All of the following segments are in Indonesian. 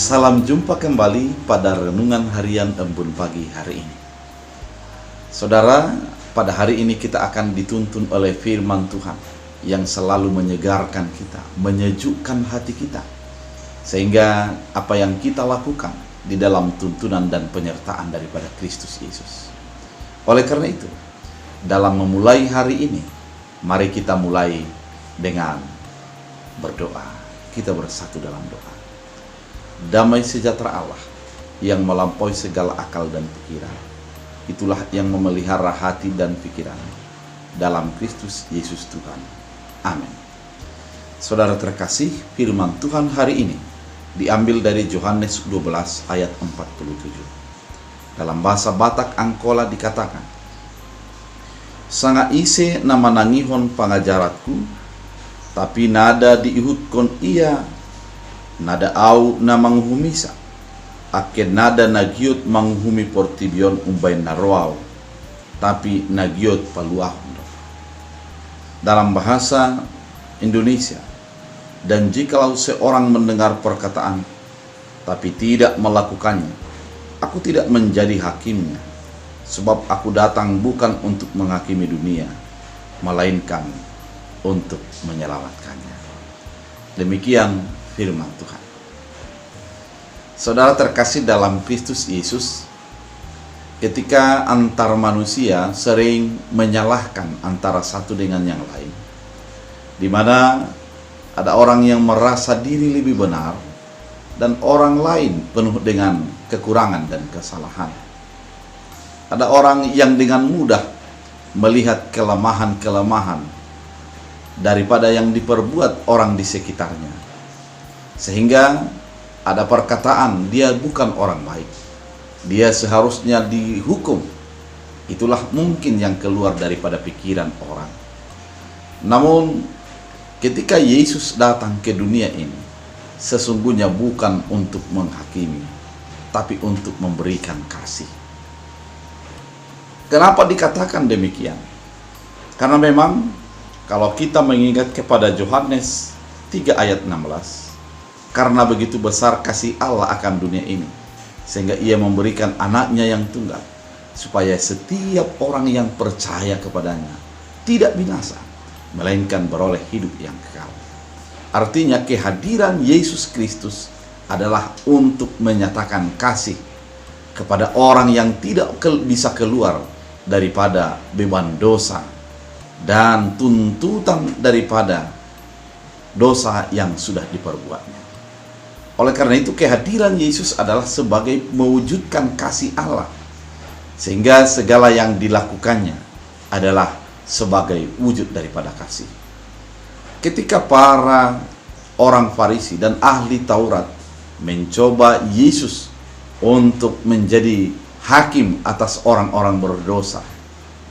Salam jumpa kembali pada Renungan Harian Embun Pagi hari ini. Saudara, pada hari ini kita akan dituntun oleh firman Tuhan yang selalu menyegarkan kita, menyejukkan hati kita, sehingga apa yang kita lakukan di dalam tuntunan dan penyertaan daripada Kristus Yesus. Oleh karena itu, dalam memulai hari ini, mari kita mulai dengan berdoa. Kita bersatu dalam doa. Damai sejahtera Allah yang melampaui segala akal dan pikiran, itulah yang memelihara hati dan pikiran dalam Kristus Yesus Tuhan. Amin. Saudara terkasih, firman Tuhan hari ini diambil dari Yohanes 12 ayat 47. Dalam bahasa Batak Angkola dikatakan, "Sanga ise nama nangihon pangajaratku, tapi nada diihutkan ia, nada au na manghumisa, ake nada nagiot manghumi portibion umbay naroaw, tapi nagiot paluahon." Dalam bahasa Indonesia, dan jikalau seorang mendengar perkataan tapi tidak melakukannya, aku tidak menjadi hakimnya, sebab aku datang bukan untuk menghakimi dunia, melainkan untuk menyelamatkannya. Demikian firman Tuhan. Saudara terkasih dalam Kristus Yesus, ketika antar manusia sering menyalahkan antara satu dengan yang lain, di mana ada orang yang merasa diri lebih benar dan orang lain penuh dengan kekurangan dan kesalahan. Ada orang yang dengan mudah melihat kelemahan-kelemahan daripada yang diperbuat orang di sekitarnya, sehingga ada perkataan dia bukan orang baik, dia seharusnya dihukum. Itulah mungkin yang keluar daripada pikiran orang. Namun ketika Yesus datang ke dunia ini, sesungguhnya bukan untuk menghakimi, tapi untuk memberikan kasih. Kenapa dikatakan demikian? Karena memang kalau kita mengingat kepada Yohanes 3 ayat 16, karena begitu besar kasih Allah akan dunia ini, sehingga ia memberikan anaknya yang tunggal, supaya setiap orang yang percaya kepadanya tidak binasa, melainkan beroleh hidup yang kekal. Artinya kehadiran Yesus Kristus adalah untuk menyatakan kasih kepada orang yang tidak bisa keluar daripada beban dosa dan tuntutan daripada dosa yang sudah diperbuatnya. Oleh karena itu kehadiran Yesus adalah sebagai mewujudkan kasih Allah, sehingga segala yang dilakukannya adalah sebagai wujud daripada kasih. Ketika para orang Farisi dan ahli Taurat mencoba Yesus untuk menjadi hakim atas orang-orang berdosa,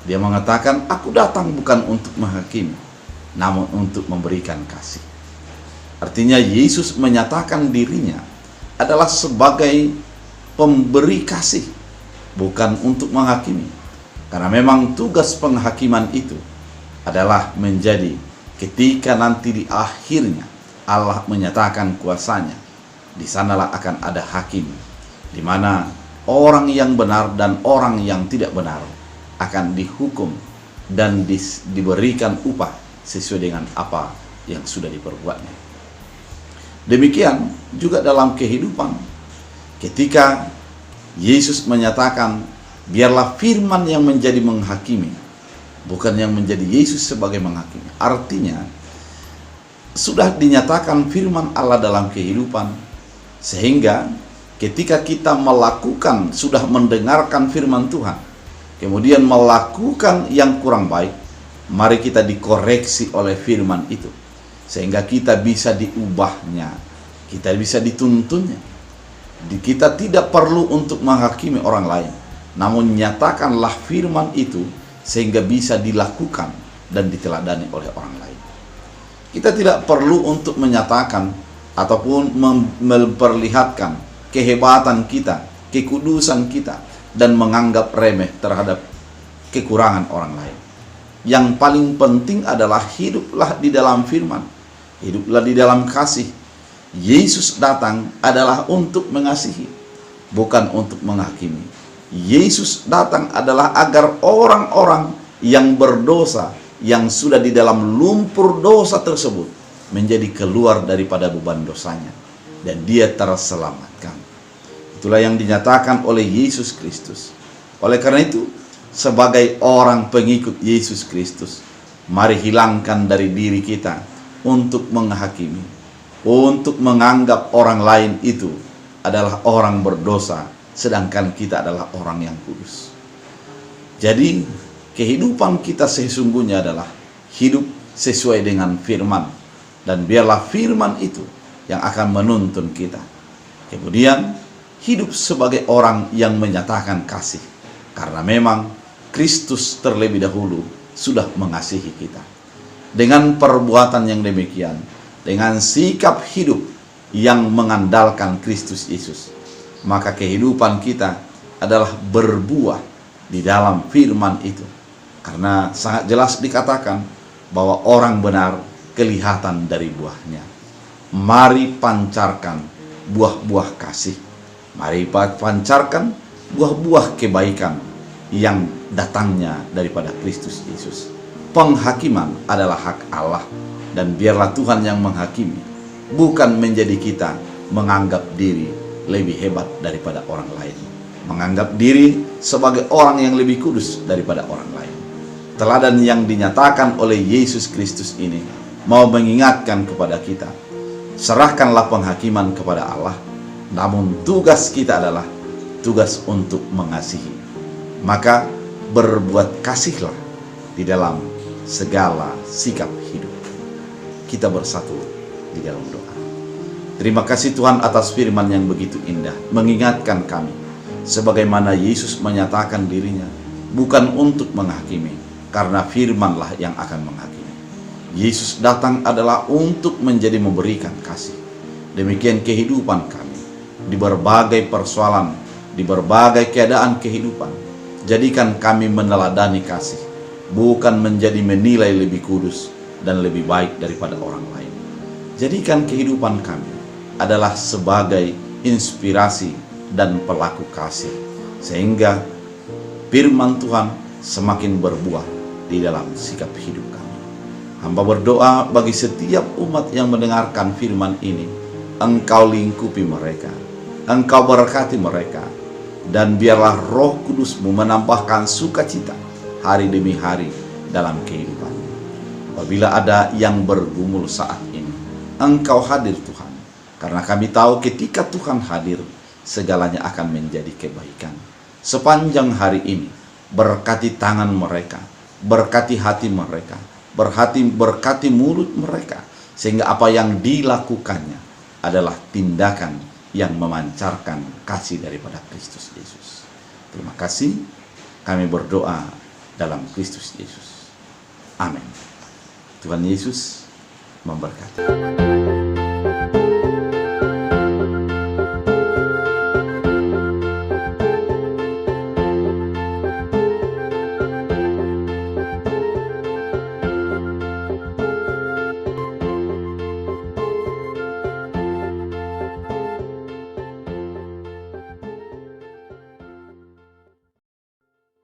dia mengatakan, "Aku datang bukan untuk menghakimi, namun untuk memberikan kasih." Artinya Yesus menyatakan dirinya adalah sebagai pemberi kasih, bukan untuk menghakimi. Karena memang tugas penghakiman itu adalah menjadi ketika nanti di akhirnya Allah menyatakan kuasanya, di sanalah akan ada hakim, di mana orang yang benar dan orang yang tidak benar akan dihukum dan diberikan upah sesuai dengan apa yang sudah diperbuatnya. Demikian juga dalam kehidupan, ketika Yesus menyatakan, biarlah firman yang menjadi menghakimi, bukan yang menjadi Yesus sebagai menghakimi. Artinya, sudah dinyatakan firman Allah dalam kehidupan, sehingga ketika kita melakukan, sudah mendengarkan firman Tuhan, kemudian melakukan yang kurang baik, mari kita dikoreksi oleh firman itu, sehingga kita bisa diubahnya, kita bisa dituntunnya. Kita tidak perlu untuk menghakimi orang lain, namun nyatakanlah firman itu sehingga bisa dilakukan dan diteladani oleh orang lain. Kita tidak perlu untuk menyatakan ataupun memperlihatkan kehebatan kita, kekudusan kita, dan menganggap remeh terhadap kekurangan orang lain. Yang paling penting adalah hiduplah di dalam firman, hiduplah di dalam kasih, Yesus datang adalah untuk mengasihi, bukan untuk menghakimi. Yesus datang adalah agar orang-orang yang berdosa, yang sudah di dalam lumpur dosa tersebut, menjadi keluar daripada beban dosanya, dan dia terselamatkan. Itulah yang dinyatakan oleh Yesus Kristus. Oleh karena itu, sebagai orang pengikut Yesus Kristus, mari hilangkan dari diri kita untuk menghakimi, untuk menganggap orang lain itu adalah orang berdosa, sedangkan kita adalah orang yang kudus. Jadi, kehidupan kita sesungguhnya adalah hidup sesuai dengan firman, dan biarlah firman itu yang akan menuntun kita. Kemudian, hidup sebagai orang yang menyatakan kasih, karena memang Kristus terlebih dahulu sudah mengasihi kita. Dengan perbuatan yang demikian, dengan sikap hidup yang mengandalkan Kristus Yesus, maka kehidupan kita adalah berbuah di dalam firman itu. Karena sangat jelas dikatakan bahwa orang benar kelihatan dari buahnya. Mari pancarkan buah-buah kasih. Mari pancarkan buah-buah kebaikan yang datangnya daripada Kristus Yesus. Penghakiman adalah hak Allah, dan biarlah Tuhan yang menghakimi, bukan menjadi kita menganggap diri lebih hebat daripada orang lain, menganggap diri sebagai orang yang lebih kudus daripada orang lain. Teladan yang dinyatakan oleh Yesus Kristus ini mau mengingatkan kepada kita, serahkanlah penghakiman kepada Allah, namun tugas kita adalah tugas untuk mengasihi. Maka berbuat kasihlah di dalam segala sikap hidup. Kita bersatu di dalam doa. Terima kasih Tuhan atas firman yang begitu indah, mengingatkan kami sebagaimana Yesus menyatakan dirinya bukan untuk menghakimi, karena firmanlah yang akan menghakimi. Yesus datang adalah untuk menjadi memberikan kasih. Demikian kehidupan kami di berbagai persoalan, di berbagai keadaan kehidupan. Jadikan kami meneladani kasih, bukan menjadi menilai lebih kudus dan lebih baik daripada orang lain. Jadikan kehidupan kami adalah sebagai inspirasi dan pelaku kasih, sehingga firman Tuhan semakin berbuah di dalam sikap hidup kami. Hamba berdoa bagi setiap umat yang mendengarkan firman ini, Engkau lingkupi mereka, Engkau berkati mereka, dan biarlah Roh Kudus-Mu menambahkan sukacita hari demi hari dalam kehidupan. Apabila ada yang bergumul saat ini, Engkau hadir Tuhan, karena kami tahu ketika Tuhan hadir, segalanya akan menjadi kebaikan. Sepanjang hari ini, berkati tangan mereka, berkati hati mereka, berkati mulut mereka, sehingga apa yang dilakukannya adalah tindakan yang memancarkan kasih daripada Kristus Yesus. Terima kasih, kami berdoa dalam Kristus Yesus. Amin. Tuhan Yesus memberkati.